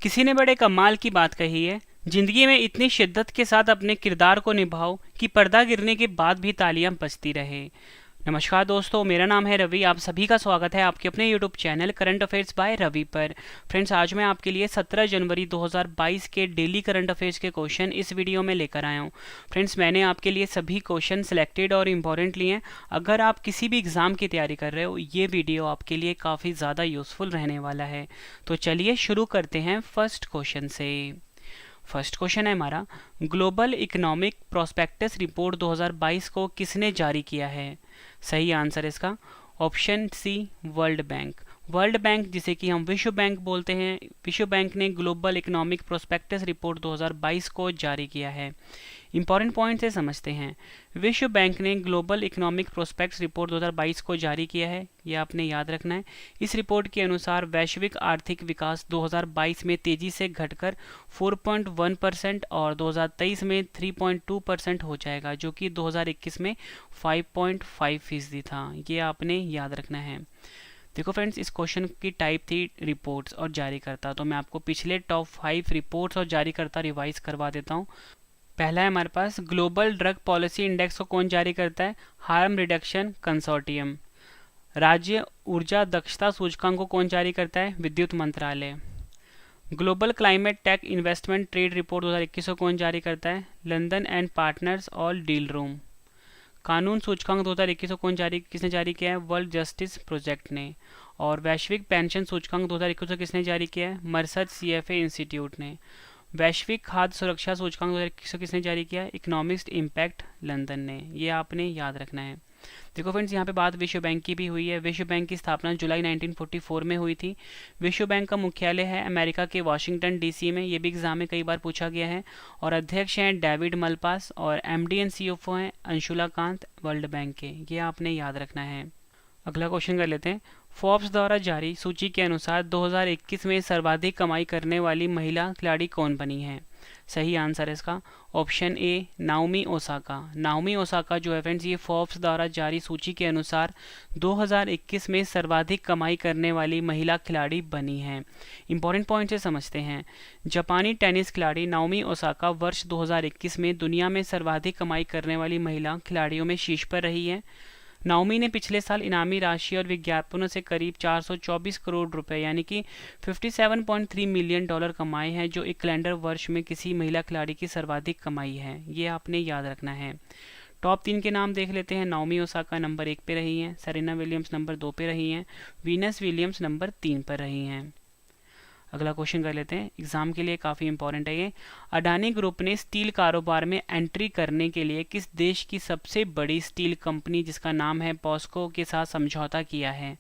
किसी ने बड़े कमाल की बात कही है, जिंदगी में इतनी शिद्दत के साथ अपने किरदार को निभाओ कि पर्दा गिरने के बाद भी तालियां बजती रहे। नमस्कार दोस्तों, मेरा नाम है रवि। आप सभी का स्वागत है आपके अपने YouTube channel current affairs by Ravi पर। फ्रेंड्स, आज मैं आपके लिए 17 जनवरी 2022 के डेली करंट अफेयर्स के क्वेश्चन इस वीडियो में लेकर आया हूँ। फ्रेंड्स, मैंने आपके लिए सभी क्वेश्चन सिलेक्टेड और इम्पॉर्टेंट लिए हैं। अगर आप किसी भी एग्ज़ाम की तैयारी कर रहे हो, ये वीडियो आपके लिए काफ़ी ज़्यादा यूज़फुल रहने वाला है। तो चलिए शुरू करते हैं फर्स्ट क्वेश्चन से। फर्स्ट क्वेश्चन है हमारा, ग्लोबल इकोनॉमिक प्रोस्पेक्टस रिपोर्ट 2022 को किसने जारी किया है? सही आंसर इसका option C, World Bank. World Bank, जिसे कि हम विश्व बैंक बोलते हैं, विश्व बैंक ने ग्लोबल इकोनॉमिक प्रोस्पेक्टस रिपोर्ट 2022 को जारी किया है। इंपॉर्टेंट पॉइंट से समझते हैं। विश्व बैंक ने ग्लोबल इकोनॉमिक प्रोस्पेक्ट्स रिपोर्ट 2022 को जारी किया है, यह आपने याद रखना है। इस रिपोर्ट के अनुसार वैश्विक आर्थिक विकास 2022 में तेजी से घटकर 4.1% और 2023 में 3.2% हो जाएगा, जो कि 2021 में 5.5% था। ये आपने याद रखना है। देखो फ्रेंड्स, इस क्वेश्चन की टाइप थी रिपोर्ट्स और जारीकर्ता, तो मैं आपको पिछले टॉप 5 रिपोर्ट्स और जारीकर्ता रिवाइज करवा देता हूँ। पहला है हमारे पास ग्लोबल ड्रग पॉलिसी इंडेक्स को कौन जारी करता है? Harm reduction consortium. राज्य ऊर्जा दक्षता सूचकांक को कौन जारी करता है? विद्युत मंत्रालय। Global Climate Tech Investment Trade Report 2021 को कौन जारी करता है? लंदन एंड पार्टनर्स और डील रूम। कानून सूचकांक 2021 को किसने जारी किया है? वर्ल्ड जस्टिस प्रोजेक्ट ने। और वैश्विक पेंशन सूचकांक 2021 को किसने जारी किया है? मर्सद CFA इंस्टीट्यूट ने। वैश्विक खाद्य सुरक्षा सूचकांक 2021 को किसने जारी किया? इकोनॉमिस्ट इम्पैक्ट लंदन ने। ये आपने याद रखना है। देखो फ्रेंड्स, यहाँ पे बात विश्व बैंक की भी हुई है। विश्व बैंक की स्थापना जुलाई 1944 में हुई थी। विश्व बैंक का मुख्यालय है अमेरिका के वाशिंगटन DC में। ये भी एग्जाम में कई बार पूछा गया है। और अध्यक्ष हैं डेविड मलपास और MD एंड CFO हैं अंशुला कांत, वर्ल्ड बैंक के। ये आपने याद रखना है। अगला क्वेश्चन कर लेते हैं। फोर्ब्स द्वारा जारी सूची के अनुसार 2021 में सर्वाधिक कमाई करने वाली महिला खिलाड़ी कौन बनी है? सही आंसर है इसका option A, Naomi Osaka. Naomi Osaka जो है फ्रेंड्स, ये फोर्ब्स द्वारा जारी सूची के अनुसार 2021 में सर्वाधिक कमाई करने वाली महिला खिलाड़ी बनी है। इंपॉर्टेंट पॉइंट से समझते हैं। जापानी टेनिस खिलाड़ी नाओमी ओसाका वर्ष 2021 में दुनिया में सर्वाधिक कमाई करने वाली महिला खिलाड़ियों में शीर्ष पर रही है। नाओमी ने पिछले साल इनामी राशि और विज्ञापनों से करीब 424 करोड़ रुपए यानी कि $57.3 मिलियन कमाए हैं, जो एक कैलेंडर वर्ष में किसी महिला खिलाड़ी की सर्वाधिक कमाई है। ये आपने याद रखना है। टॉप 3 के नाम देख लेते हैं। नाओमी ओसाका नंबर 1 पे रही हैं, सेरेना विलियम्स नंबर 2 पे रही हैं, वीनस विलियम्स नंबर 3 पर रही हैं। अगला क्वेश्चन कर लेते हैं, एग्जाम के लिए काफ़ी इंपॉर्टेंट है ये। अडानी ग्रुप ने स्टील कारोबार में एंट्री करने के लिए किस देश की सबसे बड़ी स्टील कंपनी जिसका नाम है पॉस्को के साथ समझौता किया है?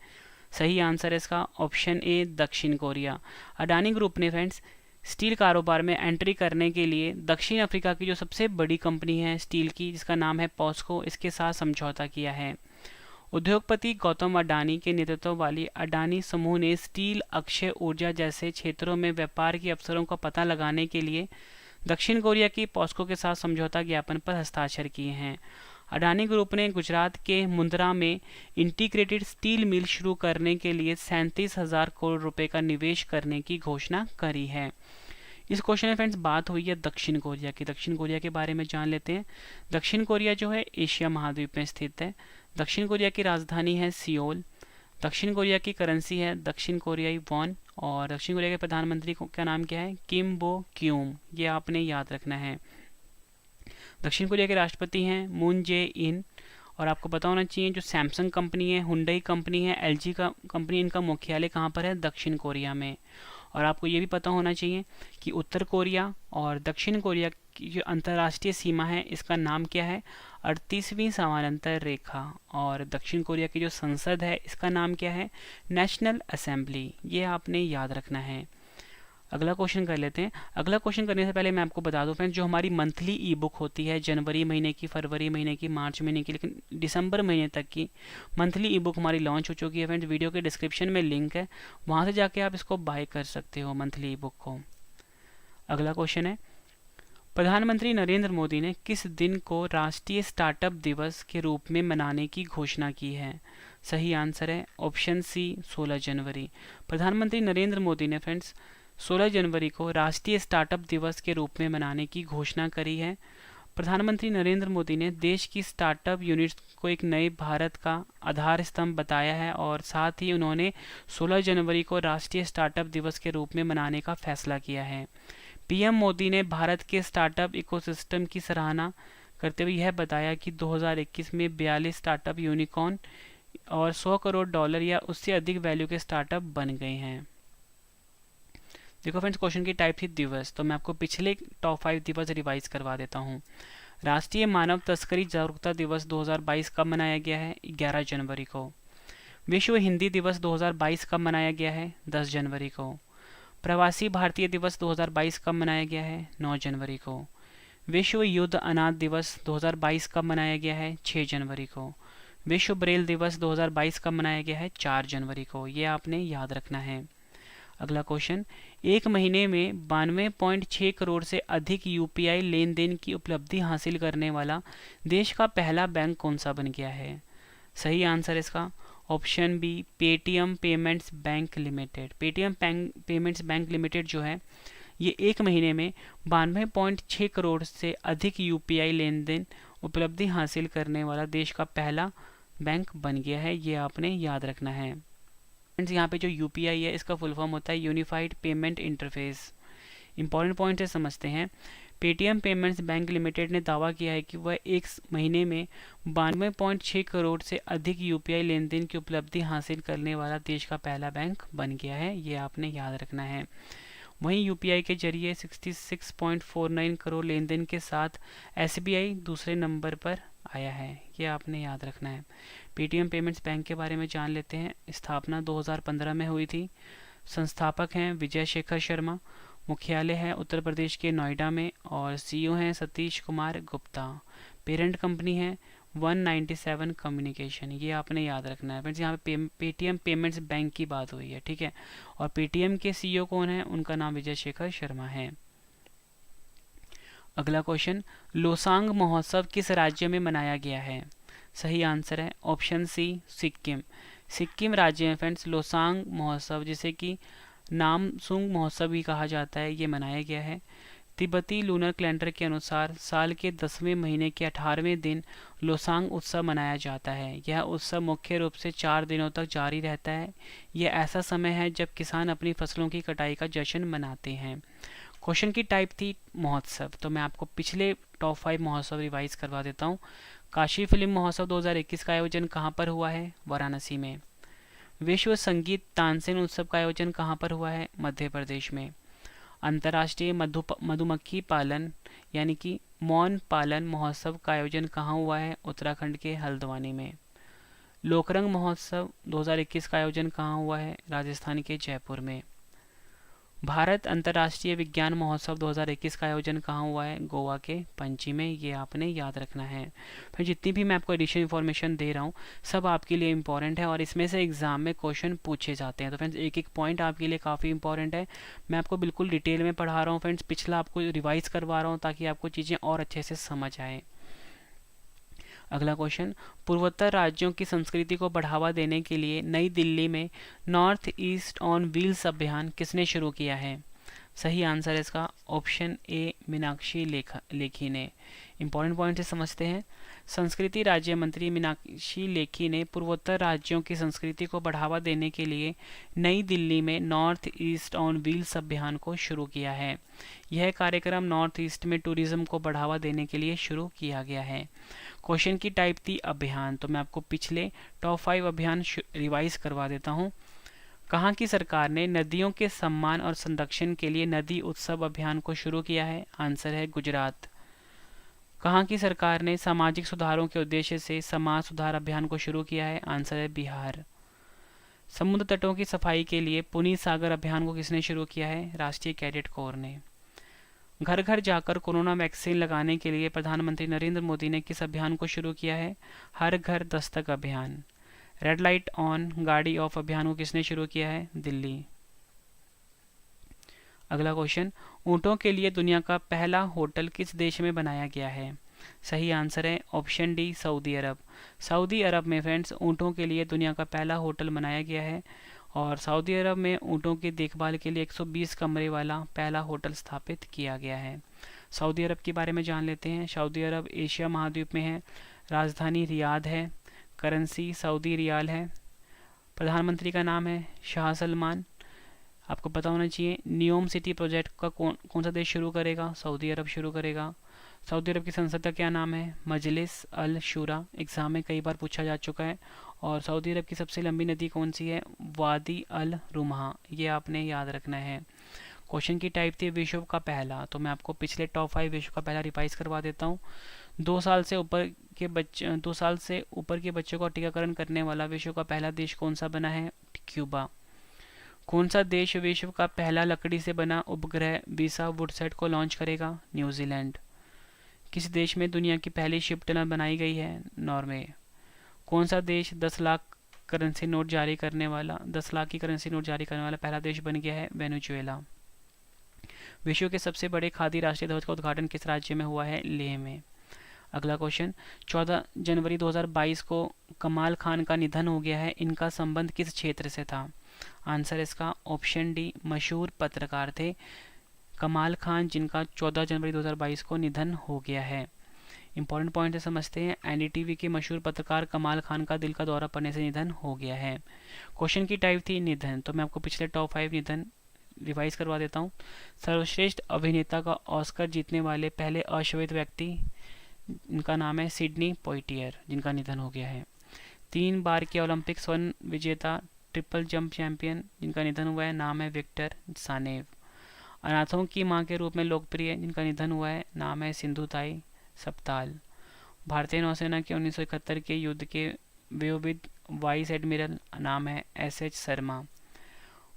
सही आंसर है इसका ऑप्शन ए, दक्षिण कोरिया। अडानी ग्रुप ने फ्रेंड्स स्टील कारोबार में एंट्री करने के लिए दक्षिण अफ्रीका की जो सबसे बड़ी कंपनी है स्टील की, जिसका नाम है पॉस्को, इसके साथ समझौता किया है। उद्योगपति गौतम अडानी के नेतृत्व वाली अडानी समूह ने स्टील, अक्षय ऊर्जा जैसे क्षेत्रों में व्यापार के अवसरों का पता लगाने के लिए दक्षिण कोरिया की पॉस्को के साथ समझौता ज्ञापन पर हस्ताक्षर किए हैं। अडानी ग्रुप ने गुजरात के मुंद्रा में इंटीग्रेटेड स्टील मिल शुरू करने के लिए 37,000 करोड़ रुपए का निवेश करने की घोषणा करी है। इस क्वेश्चन में फ्रेंड्स बात हुई है दक्षिण कोरिया की। दक्षिण कोरिया के बारे में जान लेते हैं। दक्षिण कोरिया जो है एशिया महाद्वीप में स्थित है। दक्षिण कोरिया की राजधानी है सियोल। दक्षिण कोरिया की करेंसी है दक्षिण कोरियाई वॉन। और दक्षिण कोरिया के प्रधानमंत्री का नाम क्या है? किम बो क्यूम। ये आपने याद रखना है। दक्षिण कोरिया के राष्ट्रपति हैं मून जे इन। और आपको पता होना चाहिए जो सैमसंग कंपनी है, हुंडई कंपनी है, LG का कंपनी, इनका मुख्यालय कहाँ पर है? दक्षिण कोरिया में। और आपको ये भी पता होना चाहिए कि उत्तर कोरिया और दक्षिण कोरिया की जो अंतर्राष्ट्रीय सीमा है इसका नाम क्या है? 38वीं समानांतर रेखा। और दक्षिण कोरिया की जो संसद है इसका नाम क्या है? National assembly. ये आपने याद रखना है। अगला क्वेश्चन कर लेते हैं। अगला क्वेश्चन करने से पहले मैं आपको बता दूं फ्रेंड्स, जो हमारी मंथली ई बुक होती है जनवरी महीने की, फरवरी महीने की, मार्च महीने की, लेकिन दिसंबर महीने तक की मंथली ई बुक हमारी लॉन्च हो चुकी है फ्रेंड्स। वीडियो के डिस्क्रिप्शन में लिंक है, वहाँ से जाके आप इसको बाय कर सकते हो मंथली ई बुक को। अगला क्वेश्चन है, प्रधानमंत्री नरेंद्र मोदी ने किस दिन को राष्ट्रीय स्टार्टअप दिवस के रूप में मनाने की घोषणा की है? सही आंसर है ऑप्शन सी, 16 जनवरी। प्रधानमंत्री नरेंद्र मोदी ने फ्रेंड्स 16 जनवरी को राष्ट्रीय स्टार्टअप दिवस के रूप में मनाने की घोषणा करी है। प्रधानमंत्री नरेंद्र मोदी ने देश की स्टार्टअप यूनिट्स को एक नए भारत का आधार स्तंभ बताया है और साथ ही उन्होंने 16 जनवरी को राष्ट्रीय स्टार्टअप दिवस के रूप में मनाने का फैसला किया है। पीएम मोदी ने भारत के स्टार्टअप इकोसिस्टम की सराहना करते हुए यह बताया कि 2021 में 42 स्टार्टअप यूनिकॉर्न और $100 करोड़ या उससे अधिक वैल्यू के स्टार्टअप बन गए हैं। देखो फ्रेंड्स, क्वेश्चन की टाइप थी दिवस, तो मैं आपको पिछले टॉप 5 दिवस रिवाइज करवा देता हूँ। राष्ट्रीय मानव तस्करी जागरूकता दिवस 2022 कब मनाया गया है? 11 जनवरी को। विश्व हिंदी दिवस 2022 कब मनाया गया है? 10 जनवरी को। प्रवासी भारतीय दिवस 2022 कब मनाया गया है? 9 जनवरी को। विश्व युद्ध अनाथ दिवस 2022 कब मनाया गया है? 6 जनवरी को। विश्व ब्रेल दिवस 2022 कब मनाया गया है? 4 जनवरी को। ये आपने याद रखना है। अगला क्वेश्चन, एक महीने में 92.6 करोड़ से अधिक यूपीआई लेन देन की उपलब्धि हासिल करने वाला देश का पहला बैंक कौन सा बन गया है? सही आंसर इसका option B, Paytm Payments Bank Limited. Paytm Payments Bank Limited जो है ये एक महीने में 92.6 करोड़ से अधिक यूपीआई लेन देन उपलब्धि हासिल करने वाला देश का पहला बैंक बन गया है। ये आपने याद रखना है। फ्रेंड्स, यहाँ पे जो यूपीआई है इसका फुल फॉर्म होता है unified payment interface. Important point से समझते हैं। पेटीएम पेमेंट्स बैंक लिमिटेड ने दावा किया है कि वह एक महीने में 92.6 करोड़ से अधिक यूपीआई लेन देन की उपलब्धि हासिल करने वाला देश का पहला बैंक बन गया है। ये आपने याद रखना है। वहीं यूपीआई के जरिए 66.49 करोड़ लेन देन के साथ एसबीआई दूसरे नंबर पर आया है। ये आपने याद रखना है। पेटीएम पेमेंट्स बैंक के बारे में जान लेते हैं। स्थापना 2015 में हुई थी। संस्थापक हैं विजय शेखर शर्मा। मुख्यालय है उत्तर प्रदेश के नोएडा में और सीईओ हैं सतीश कुमार गुप्ता। पेरेंट कंपनी है 197 कम्युनिकेशन। ये आपने याद रखना है। फ्रेंड्स, यहाँ पे पेटीएम पेमेंट्स बैंक की बात हुई है, ठीक है। और पेटीएम के सीईओ कौन है? उनका नाम विजय शेखर शर्मा है। अगला क्वेश्चन, लोसांग महोत्सव किस राज्य में मनाया गया है? सही आंसर है ऑप्शन सी, सिक्किम। सिक्किम राज्य में फ्रेंड्स लोसांग महोत्सव, जिसे कि नामसूंग महोत्सव भी कहा जाता है, ये मनाया गया है। तिब्बती लूनर कैलेंडर के अनुसार साल के 10वें महीने के 18वें दिन लोसांग उत्सव मनाया जाता है। यह उत्सव मुख्य रूप से 4 दिनों तक जारी रहता है। यह ऐसा समय है जब किसान अपनी फसलों की कटाई का जश्न मनाते हैं। क्वेश्चन की टाइप थी महोत्सव, तो मैं आपको पिछले टॉप 5 महोत्सव रिवाइज करवा देता हूँ। काशी फिल्म महोत्सव 2021 का आयोजन कहाँ पर हुआ है? वाराणसी में। विश्व संगीत तानसेन उत्सव का आयोजन कहाँ पर हुआ है? मध्य प्रदेश में। अंतर्राष्ट्रीय मधुमक्खी पालन यानी कि मौन पालन महोत्सव का आयोजन कहाँ हुआ है? उत्तराखंड के हल्द्वानी में। लोकरंग महोत्सव 2021 का आयोजन कहाँ हुआ है? राजस्थान के जयपुर में। भारत अंतर्राष्ट्रीय विज्ञान महोत्सव 2021 का आयोजन कहाँ हुआ है? गोवा के पणजी में। ये आपने याद रखना है। फिर जितनी भी मैं आपको एडिशनल इन्फॉर्मेशन दे रहा हूँ सब आपके लिए इंपॉर्टेंट है और इसमें से एग्जाम में क्वेश्चन पूछे जाते हैं। तो फ्रेंड्स एक एक पॉइंट आपके लिए काफ़ी इंपॉर्टेंट है। मैं आपको बिल्कुल डिटेल में पढ़ा रहा हूँ फ्रेंड्स, पिछला आपको रिवाइज करवा रहा हूँ ताकि आपको चीज़ें और अच्छे से समझ आए। अगला क्वेश्चन, पूर्वोत्तर राज्यों की संस्कृति को बढ़ावा देने के लिए नई दिल्ली में नॉर्थ ईस्ट ऑन व्हील्स अभियान किसने शुरू किया है? सही आंसर है इसका ऑप्शन ए, मीनाक्षी लेखी ने। इंपॉर्टेंट पॉइंट से समझते हैं। संस्कृति राज्य मंत्री मीनाक्षी लेखी ने पूर्वोत्तर राज्यों की संस्कृति को बढ़ावा देने के लिए नई दिल्ली में नॉर्थ ईस्ट ऑन व्हील्स अभियान को शुरू किया है। यह कार्यक्रम नॉर्थ ईस्ट में टूरिज्म को बढ़ावा देने के लिए शुरू किया गया है। क्वेश्चन की टाइप थी अभियान, तो मैं आपको पिछले टॉप 5 अभियान रिवाइज करवा देता हूँ। कहाँ की सरकार ने नदियों के सम्मान और संरक्षण के लिए नदी उत्सव अभियान को शुरू किया है? आंसर है गुजरात। कहाँ की सरकार ने सामाजिक सुधारों के उद्देश्य से समाज सुधार अभियान को शुरू किया है? आंसर है बिहार। समुद्र तटों की सफाई के लिए पुनीत सागर अभियान को किसने शुरू किया है? राष्ट्रीय कैडेट कोर ने। घर घर जाकर कोरोना वैक्सीन लगाने के लिए प्रधानमंत्री नरेंद्र मोदी ने किस अभियान को शुरू किया है? हर घर दस्तक अभियान। रेड लाइट ऑन गाड़ी ऑफ अभियान को किसने शुरू किया है? दिल्ली। अगला क्वेश्चन, ऊँटों के लिए दुनिया का पहला होटल किस देश में बनाया गया है? सही आंसर है ऑप्शन डी, सऊदी अरब। सऊदी अरब में फ्रेंड्स ऊँटों के लिए दुनिया का पहला होटल बनाया गया है और सऊदी अरब में ऊँटों की देखभाल के लिए 120 कमरे वाला पहला होटल स्थापित किया गया है। सऊदी अरब के बारे में जान लेते हैं। सऊदी अरब एशिया महाद्वीप में है। राजधानी रियाद है। करेंसी सऊदी रियाल है। प्रधानमंत्री का नाम है शाह सलमान। आपको पता होना चाहिए नियोम सिटी प्रोजेक्ट का कौन सा देश शुरू करेगा? सऊदी अरब शुरू करेगा। सऊदी अरब की संसद का क्या नाम है? मजलिस अल शूरा। एग्जाम में कई बार पूछा जा चुका है। और सऊदी अरब की सबसे लंबी नदी कौन सी है? वादी अल रुमहा। ये आपने याद रखना है। क्वेश्चन की टाइप थी विश्व का पहला, तो मैं आपको पिछले टॉप 5 विश्व का पहला रिवाइज करवा देता हूँ। 2 साल से ऊपर के बच्चों का टीकाकरण करने वाला विश्व का पहला देश कौन सा बना है? क्यूबा। कौन सा देश विश्व का पहला लकड़ी से बना उपग्रह वीसा वुडसैट को लॉन्च करेगा? न्यूजीलैंड। किस देश में दुनिया की पहली शिप टनल बनाई गई है? नॉर्वे। कौन सा देश 10 लाख की करेंसी नोट जारी करने वाला पहला देश बन गया है? वेनेजुएला। विश्व के सबसे बड़े खादी राष्ट्रीय ध्वज का उद्घाटन किस राज्य में हुआ है? लेह में। अगला क्वेश्चन, 14 जनवरी 2022 को कमाल खान का निधन हो गया है। इनका संबंध किस क्षेत्र से था? आंसर इसका ऑप्शन डी, मशहूर पत्रकार थे कमाल खान, जिनका 14 जनवरी 2022 को निधन हो गया है। इंपॉर्टेंट पॉइंट समझते हैं। एनडीटीवी के मशहूर पत्रकार कमाल खान का दिल का दौरा पड़ने से निधन हो गया है। क्वेश्चन की टाइप थी निधन, तो मैं आपको पिछले टॉप 5 निधन रिवाइज करवा देता हूँ। सर्वश्रेष्ठ अभिनेता का ऑस्कर जीतने वाले पहले अश्वेत व्यक्ति, इनका नाम है सिडनी पोइटियर, जिनका निधन हो गया है। 3 बार के ओलंपिक स्वर्ण विजेता ट्रिपल जंप चैंपियन, जिनका निधन हुआ है, नाम है विक्टर सानेव। अनाथों की मां के रूप में लोकप्रिय, जिनका निधन हुआ है, नाम है सिंधुताई सपताल। भारतीय नौसेना के 1971 के युद्ध के वयोवृद्ध वाइस एडमिरल, नाम है एसएच शर्मा।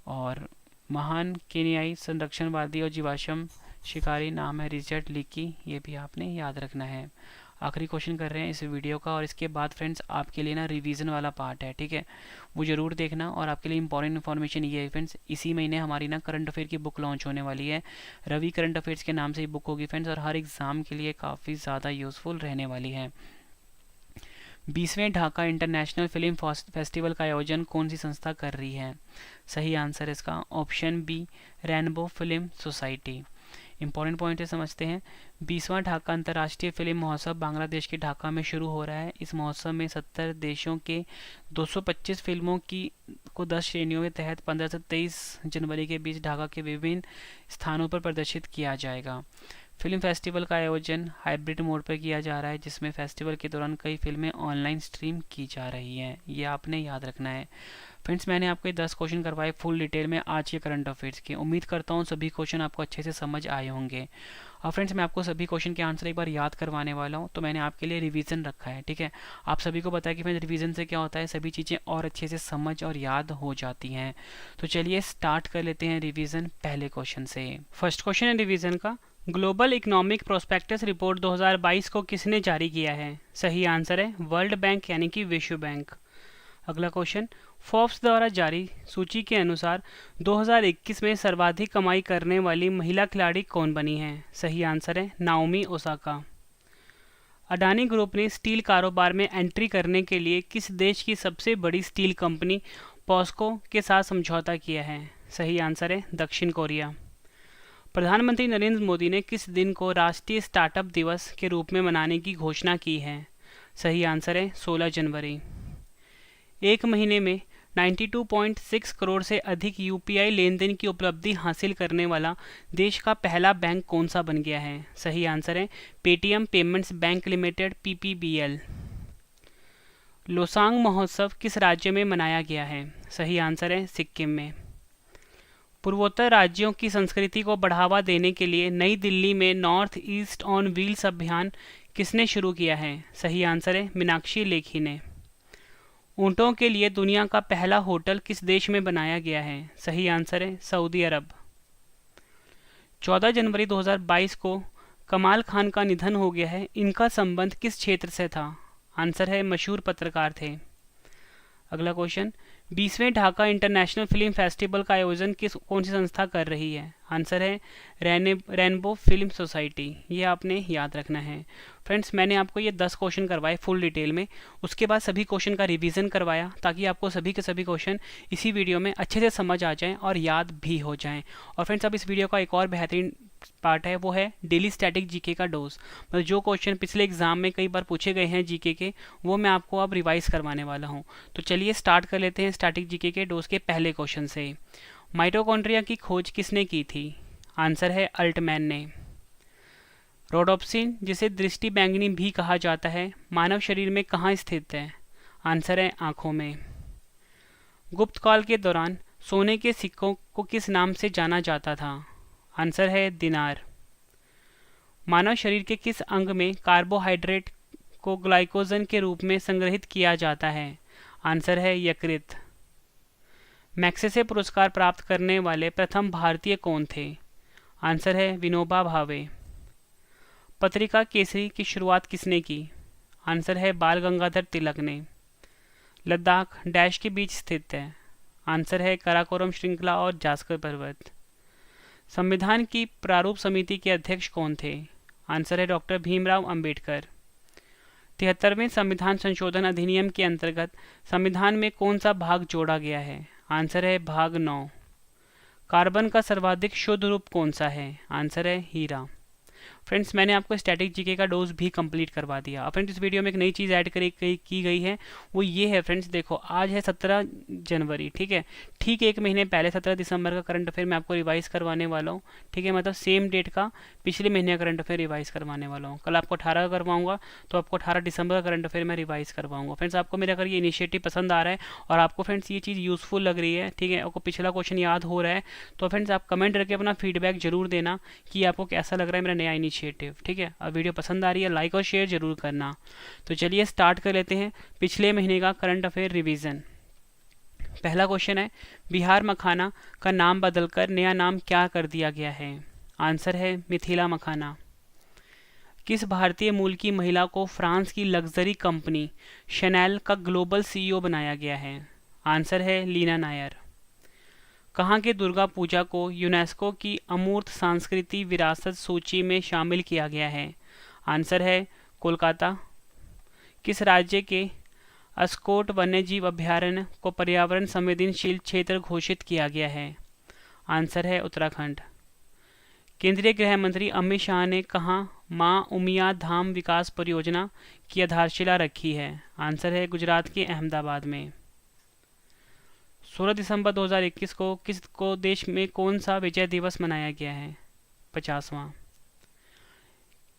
और महान केनियाई संरक्षणवादी और जीवाश्म शिकारी, नाम है रिचर्ड लीकी। ये भी आपने याद रखना है। आखिरी क्वेश्चन कर रहे हैं इस वीडियो का, और इसके बाद फ्रेंड्स आपके लिए ना रिवीजन वाला पार्ट है, ठीक है, वो जरूर देखना। और आपके लिए इंपॉर्टेंट इन्फॉर्मेशन ये है फ्रेंड्स, इसी महीने हमारी ना करंट अफेयर की बुक लॉन्च होने वाली है। रवि करंट अफेयर्स के नाम से ही बुक होगी फ्रेंड्स, और हर एग्जाम के लिए काफ़ी ज़्यादा यूजफुल रहने वाली है। 20वें ढाका इंटरनेशनल फिल्म फेस्टिवल का आयोजन कौन सी संस्था कर रही है? सही आंसर इसका option B, Rainbow Film Society. Important point समझते हैं। 20वां ढाका अंतर्राष्ट्रीय फिल्म महोत्सव बांग्लादेश के ढाका में शुरू हो रहा है। इस महोत्सव में 70 देशों के 225 फिल्मों को 10 श्रेणियों के तहत 15 से 23 जनवरी के बीच ढाका के विभिन्न स्थानों पर प्रदर्शित किया जाएगा। फिल्म फेस्टिवल का आयोजन हाइब्रिड मोड पर किया जा रहा है, जिसमें फेस्टिवल के दौरान कई फिल्में ऑनलाइन स्ट्रीम की जा रही हैं। ये आपने याद रखना है। फ्रेंड्स, मैंने आपको 10 क्वेश्चन करवाए फुल डिटेल में आज के करंट अफेयर्स के। उम्मीद करता हूँ सभी क्वेश्चन आपको अच्छे से समझ आए होंगे। और फ्रेंड्स, मैं आपको सभी क्वेश्चन के आंसर एक बार याद करवाने वाला हूँ, तो मैंने आपके लिए रिवीजन रखा है, ठीक है। आप सभी को बताया कि फ्रेंड्स रिवीजन से क्या होता है, सभी चीज़ें और अच्छे से समझ और याद हो जाती हैं। तो चलिए स्टार्ट कर लेते हैं रिवीजन पहले क्वेश्चन से। फर्स्ट क्वेश्चन है रिवीजन का, ग्लोबल इकोनॉमिक प्रोस्पेक्टस रिपोर्ट 2022 को किसने जारी किया है? सही आंसर है वर्ल्ड बैंक यानी कि विश्व बैंक। अगला क्वेश्चन, फोर्ब्स द्वारा जारी सूची के अनुसार 2021 में सर्वाधिक कमाई करने वाली महिला खिलाड़ी कौन बनी है? सही आंसर है नाओमी ओसाका। अडानी ग्रुप ने स्टील कारोबार में एंट्री करने के लिए किस देश की सबसे बड़ी स्टील कंपनी पॉस्को के साथ समझौता किया है? सही आंसर है दक्षिण कोरिया। प्रधानमंत्री नरेंद्र मोदी ने किस दिन को राष्ट्रीय स्टार्टअप दिवस के रूप में मनाने की घोषणा की है? सही आंसर है 16 जनवरी। एक महीने में 92.6 करोड़ से अधिक यूपीआई लेन देन की उपलब्धि हासिल करने वाला देश का पहला बैंक कौन सा बन गया है? सही आंसर है Paytm Payments Bank limited PPBL. Losoong महोत्सव किस राज्य में मनाया गया है? सही आंसर है सिक्किम में। पूर्वोत्तर राज्यों की संस्कृति को बढ़ावा देने के लिए नई दिल्ली में नॉर्थ ईस्ट ऑन व्हील्स अभियान किसने शुरू किया है? सही आंसर है मीनाक्षी लेखी ने। ऊँटों के लिए दुनिया का पहला होटल किस देश में बनाया गया है? सही आंसर है सऊदी अरब। 14 जनवरी 2022 को कमाल खान का निधन हो गया है। इनका संबंध किस क्षेत्र से था? आंसर है मशहूर पत्रकार थे। अगला क्वेश्चन, 20वें ढाका इंटरनेशनल फिल्म फेस्टिवल का आयोजन कौन सी संस्था कर रही है? आंसर है रेनबो फिल्म सोसाइटी। ये आपने याद रखना है। फ्रेंड्स, मैंने आपको ये 10 क्वेश्चन करवाए फुल डिटेल में, उसके बाद सभी क्वेश्चन का रिवीजन करवाया ताकि आपको सभी के सभी क्वेश्चन इसी वीडियो में अच्छे से समझ आ जाएं और याद भी हो जाएं। और फ्रेंड्स, अब इस वीडियो का एक और बेहतरीन पार्ट है, वो है डेली स्टैटिक जीके का डोज। मतलब जो क्वेश्चन पिछले एग्जाम में कई बार पूछे गए हैं जीके के, वो मैं आपको अब रिवाइज करवाने वाला हूँ। तो चलिए स्टार्ट कर लेते हैं स्टैटिक जीके के डोज के पहले क्वेश्चन से। माइटोकॉन्ड्रिया की खोज किसने की थी? आंसर है अल्टमैन ने। रोडोप्सिन, जिसे दृष्टि बैंगनी भी कहा जाता है, मानव शरीर में कहाँ स्थित है? आंसर है आंखों में। गुप्त काल के दौरान सोने के सिक्कों को किस नाम से जाना जाता था? आंसर है दिनार। मानव शरीर के किस अंग में कार्बोहाइड्रेट को ग्लाइकोजन के रूप में संग्रहित किया जाता है? आंसर है यकृत। मैग्सेसे पुरस्कार प्राप्त करने वाले प्रथम भारतीय कौन थे? आंसर है विनोबा भावे। पत्रिका केसरी की शुरुआत किसने की? आंसर है बाल गंगाधर तिलक ने। लद्दाख डैश के बीच स्थित है? आंसर है काराकोरम श्रृंखला और जास्कर पर्वत। संविधान की प्रारूप समिति के अध्यक्ष कौन थे? आंसर है डॉक्टर भीमराव अंबेडकर। 73वें संविधान संशोधन अधिनियम के अंतर्गत संविधान में कौन सा भाग जोड़ा गया है? आंसर है भाग 9। कार्बन का सर्वाधिक शुद्ध रूप कौन सा है? आंसर है हीरा। फ्रेंड्स, मैंने आपको स्टैटिक जीके का डोज भी कंप्लीट करवा दिया। अब फ्रेंड्स, इस वीडियो में एक नई चीज़ ऐड की गई है, वो ये है फ्रेंड्स, देखो आज है 17 जनवरी, ठीक है। ठीक एक महीने पहले 17 दिसंबर का करंट अफेयर मैं आपको रिवाइज करवाने वाला हूँ, ठीक है। मतलब सेम डेट का पिछले महीने का करंट अफेयर रिवाइज करवाने वाला हूँ। कल आपको 18 का करवाऊंगा, तो आपको 18 दिसंबर का करंट अफेयर मैं रिवाइज करवाऊंगा। फ्रेंड्स, आपको मेरा अगर ये इनिशिएटिव पसंद आ रहा है और आपको फ्रेंड्स ये चीज़ यूजफुल लग रही है, ठीक है, आपको पिछला क्वेश्चन याद हो रहा है, तो फ्रेंड्स आप कमेंट करके अपना फीडबैक जरूर देना कि आपको कैसा लग रहा है मेरा नया इनिशिएटिव, ठीक है। अब वीडियो पसंद आ रही है लाइक और शेयर जरूर करना। तो चलिए स्टार्ट कर लेते हैं पिछले महीने का करंट अफेयर रिवीजन। पहला क्वेश्चन है, बिहार मखाना का नाम बदलकर नया नाम क्या कर दिया गया है? आंसर है मिथिला मखाना। किस भारतीय मूल की महिला को फ्रांस की लग्जरी कंपनी शैनेल का ग्लोबल सीईओ बनाया गया है? आंसर है लीना नायर। कहाँ के दुर्गा पूजा को यूनेस्को की अमूर्त सांस्कृतिक विरासत सूची में शामिल किया गया है? आंसर है कोलकाता। किस राज्य के अस्कोट वन्यजीव अभयारण्य को पर्यावरण संवेदनशील क्षेत्र घोषित किया गया है? आंसर है उत्तराखंड। केंद्रीय गृह मंत्री अमित शाह ने कहाँ मां उमिया धाम विकास परियोजना की आधारशिला रखी है? आंसर है गुजरात के अहमदाबाद में। 16 दिसंबर 2021 को किस देश में कौन सा विजय दिवस मनाया गया है? 50वां।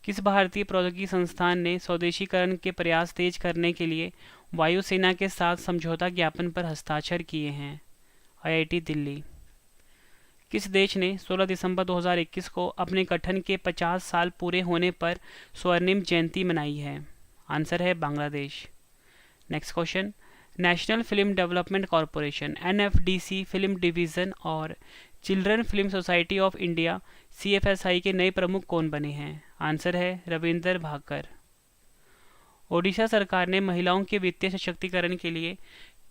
किस भारतीय प्रौद्योगिकी संस्थान ने स्वदेशीकरण के प्रयास तेज करने के लिए वायुसेना के साथ समझौता ज्ञापन पर हस्ताक्षर किए हैं? आईआईटी दिल्ली। किस देश ने 16 दिसंबर 2021 को अपने गठन के 50 साल पूरे होने पर स्वर्णिम जयंती मनाई है? आंसर है Bangladesh. Next question, National Film Development Corporation NFDC film division और Children's Film Society of India CFSI के नए प्रमुख कौन बने हैं? आंसर है रविंदर भाकर। ओडिशा सरकार ने महिलाओं के वित्तीय सशक्तिकरण के लिए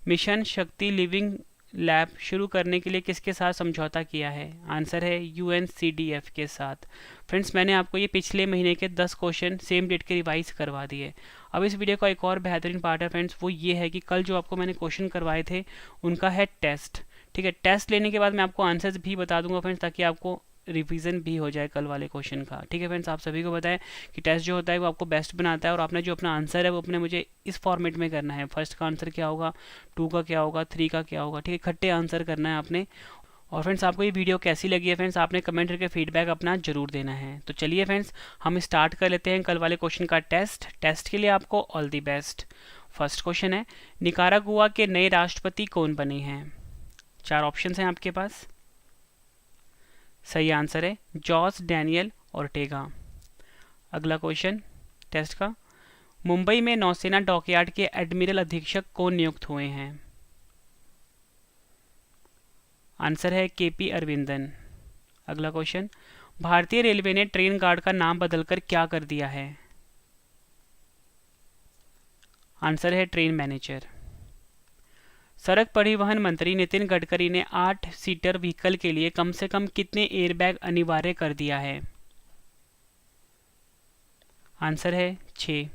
मिशन शक्ति लिविंग लैब शुरू करने के लिए किसके साथ समझौता किया है? आंसर है यूएनसीडीएफ के साथ। फ्रेंड्स, मैंने आपको ये पिछले महीने के 10 क्वेश्चन सेम डेट के रिवाइज करवा दिए। अब इस वीडियो का एक और बेहतरीन पार्ट है फ्रेंड्स, वो ये है कि कल जो आपको मैंने क्वेश्चन करवाए थे उनका है टेस्ट, ठीक है। टेस्ट लेने के बाद मैं आपको आंसर्स भी बता दूंगा फ्रेंड्स, ताकि आपको रिवीजन भी हो जाए कल वाले क्वेश्चन का, ठीक है फ्रेंड्स। आप सभी को बताएं कि टेस्ट जो होता है वो आपको बेस्ट बनाता है, और आपने जो अपना आंसर है वो अपने मुझे इस फॉर्मेट में करना है। फर्स्ट का आंसर क्या होगा, 2 का क्या होगा, 3 का क्या होगा, ठीक है, इकट्ठे आंसर करना है आपने। और फ्रेंड्स, आपको ये वीडियो कैसी लगी है फ्रेंड्स, आपने कमेंट करके फीडबैक अपना जरूर देना है। तो चलिए फ्रेंड्स, हम स्टार्ट कर लेते हैं कल वाले क्वेश्चन का टेस्ट के लिए आपको all the best. First question है, निकारागुआ के नए राष्ट्रपति कौन बने हैं? 4 ऑप्शन हैं आपके पास। सही आंसर है जॉस डैनियल ऑर्टेगा। अगला क्वेश्चन टेस्ट का, मुंबई में नौसेना डॉकयार्ड के एडमिरल अधीक्षक कौन नियुक्त हुए हैं? आंसर है केपी अरविंदन। अगला क्वेश्चन, भारतीय रेलवे ने ट्रेन गार्ड का नाम बदलकर क्या कर दिया है? आंसर है ट्रेन मैनेजर। सड़क परिवहन मंत्री नितिन गडकरी ने 8 सीटर व्हीकल के लिए कम से कम कितने एयरबैग अनिवार्य कर दिया है? आंसर है 6।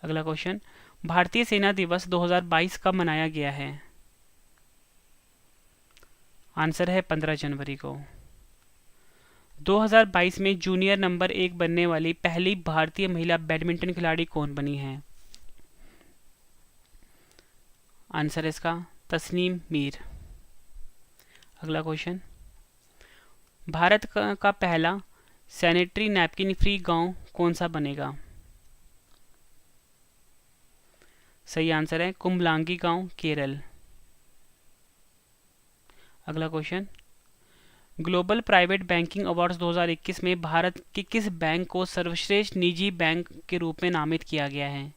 अगला क्वेश्चन, भारतीय सेना दिवस 2022 कब मनाया गया है? आंसर है 15 जनवरी को। 2022 में जूनियर नंबर 1 बनने वाली पहली भारतीय महिला बैडमिंटन खिलाड़ी कौन बनी है? आंसर इसका तस्नीम मीर। अगला क्वेश्चन, भारत का पहला सैनिटरी नैपकिन फ्री गांव कौन सा बनेगा? सही आंसर है कुंभलांगी गांव, केरल। अगला question, global private banking awards 2021 में भारत के किस बैंक को सर्वश्रेष्ठ निजी बैंक के रूप में नामित किया गया है?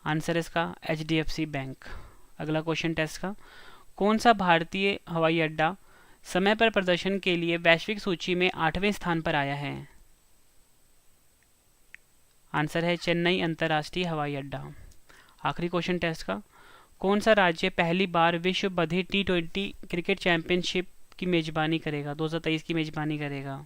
आंसर इसका HDFC बैंक। अगला क्वेश्चन टेस्ट का, कौन सा भारतीय हवाई अड्डा समय पर प्रदर्शन के लिए वैश्विक सूची में 8वें स्थान पर आया है? आंसर है चेन्नई अंतर्राष्ट्रीय हवाई अड्डा। आखिरी क्वेश्चन टेस्ट का, कौन सा राज्य पहली बार विश्व बधिर T20 क्रिकेट चैंपियनशिप की मेजबानी करेगा, 2023 की मेजबानी करेगा?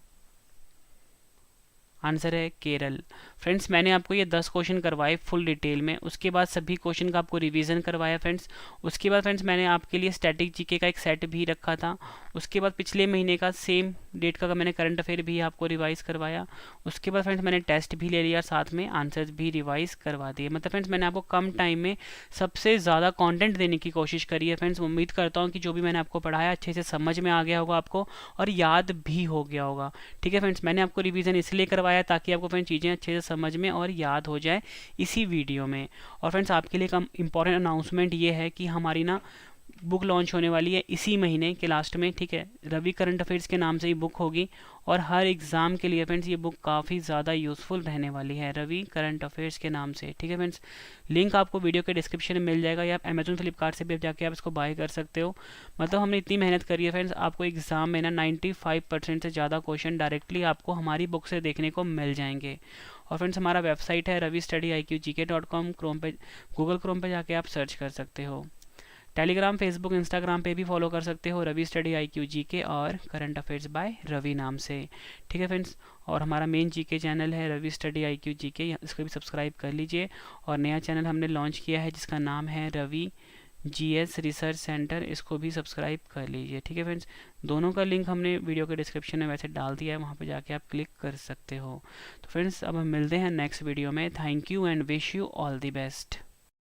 आंसर है केरल। फ्रेंड्स, मैंने आपको ये 10 क्वेश्चन करवाए फुल डिटेल में, उसके बाद सभी क्वेश्चन का आपको रिवीजन करवाया फ्रेंड्स। उसके बाद फ्रेंड्स मैंने आपके लिए स्टैटिक जीके का एक सेट भी रखा था। उसके बाद पिछले महीने का सेम डेट का मैंने करंट अफेयर भी आपको रिवाइज करवाया। उसके बाद फ्रेंड्स मैंने टेस्ट भी ले लिया, साथ में आंसर्स भी रिवाइज करवा दिए। मतलब फ्रेंड्स मैंने आपको कम टाइम में सबसे ज़्यादा कंटेंट देने की कोशिश करी है फ्रेंड्स। उम्मीद करता हूँ कि जो भी मैंने आपको पढ़ाया अच्छे से समझ में आ गया होगा आपको और याद भी हो गया होगा। ठीक है फ्रेंड्स, मैंने आपको रिवीजन इसलिए करवाया ताकि आपको फ्रेंड्स चीज़ें अच्छे से समझ में और याद हो जाए इसी वीडियो में। और फ्रेंड्स आपके लिए एक इंपॉर्टेंट अनाउंसमेंट ये है कि हमारी ना बुक लॉन्च होने वाली है इसी महीने के लास्ट में। ठीक है, रवि करंट अफेयर्स के नाम से ही बुक होगी और हर एग्ज़ाम के लिए फ्रेंड्स ये बुक काफ़ी ज़्यादा यूज़फुल रहने वाली है, रवि करंट अफेयर्स के नाम से। ठीक है फ्रेंड्स, लिंक आपको वीडियो के डिस्क्रिप्शन में मिल जाएगा या आप अमेजोन फ्लिपकार्ट से भी जाके आप इसको बाय कर सकते हो। मतलब हमने इतनी मेहनत करी है फ्रेंड्स, आपको एग्ज़ाम में ना 95% से ज़्यादा क्वेश्चन डायरेक्टली आपको हमारी बुक से देखने को मिल जाएंगे। और फ्रेंड्स हमारा वेबसाइट है ravistudyIQGK.com, क्रोम पे गूगल क्रोम पे जाके आप सर्च कर सकते हो। टेलीग्राम, फेसबुक, इंस्टाग्राम पे भी फॉलो कर सकते हो, रवि स्टडी IQGK और करंट अफेयर्स बाय रवि नाम से। ठीक है फ्रेंड्स, और हमारा मेन जीके चैनल है रवि स्टडी IQGK, इसको भी सब्सक्राइब कर लीजिए। और नया चैनल हमने लॉन्च किया है जिसका नाम है रवि GS रिसर्च सेंटर, इसको भी सब्सक्राइब कर लीजिए। ठीक है फ्रेंड्स, दोनों का लिंक हमने वीडियो के डिस्क्रिप्शन में वैसे डाल दिया है, वहाँ पे जाके आप क्लिक कर सकते हो। तो फ्रेंड्स अब हम मिलते हैं नेक्स्ट वीडियो में। Thank you and wish you all the best.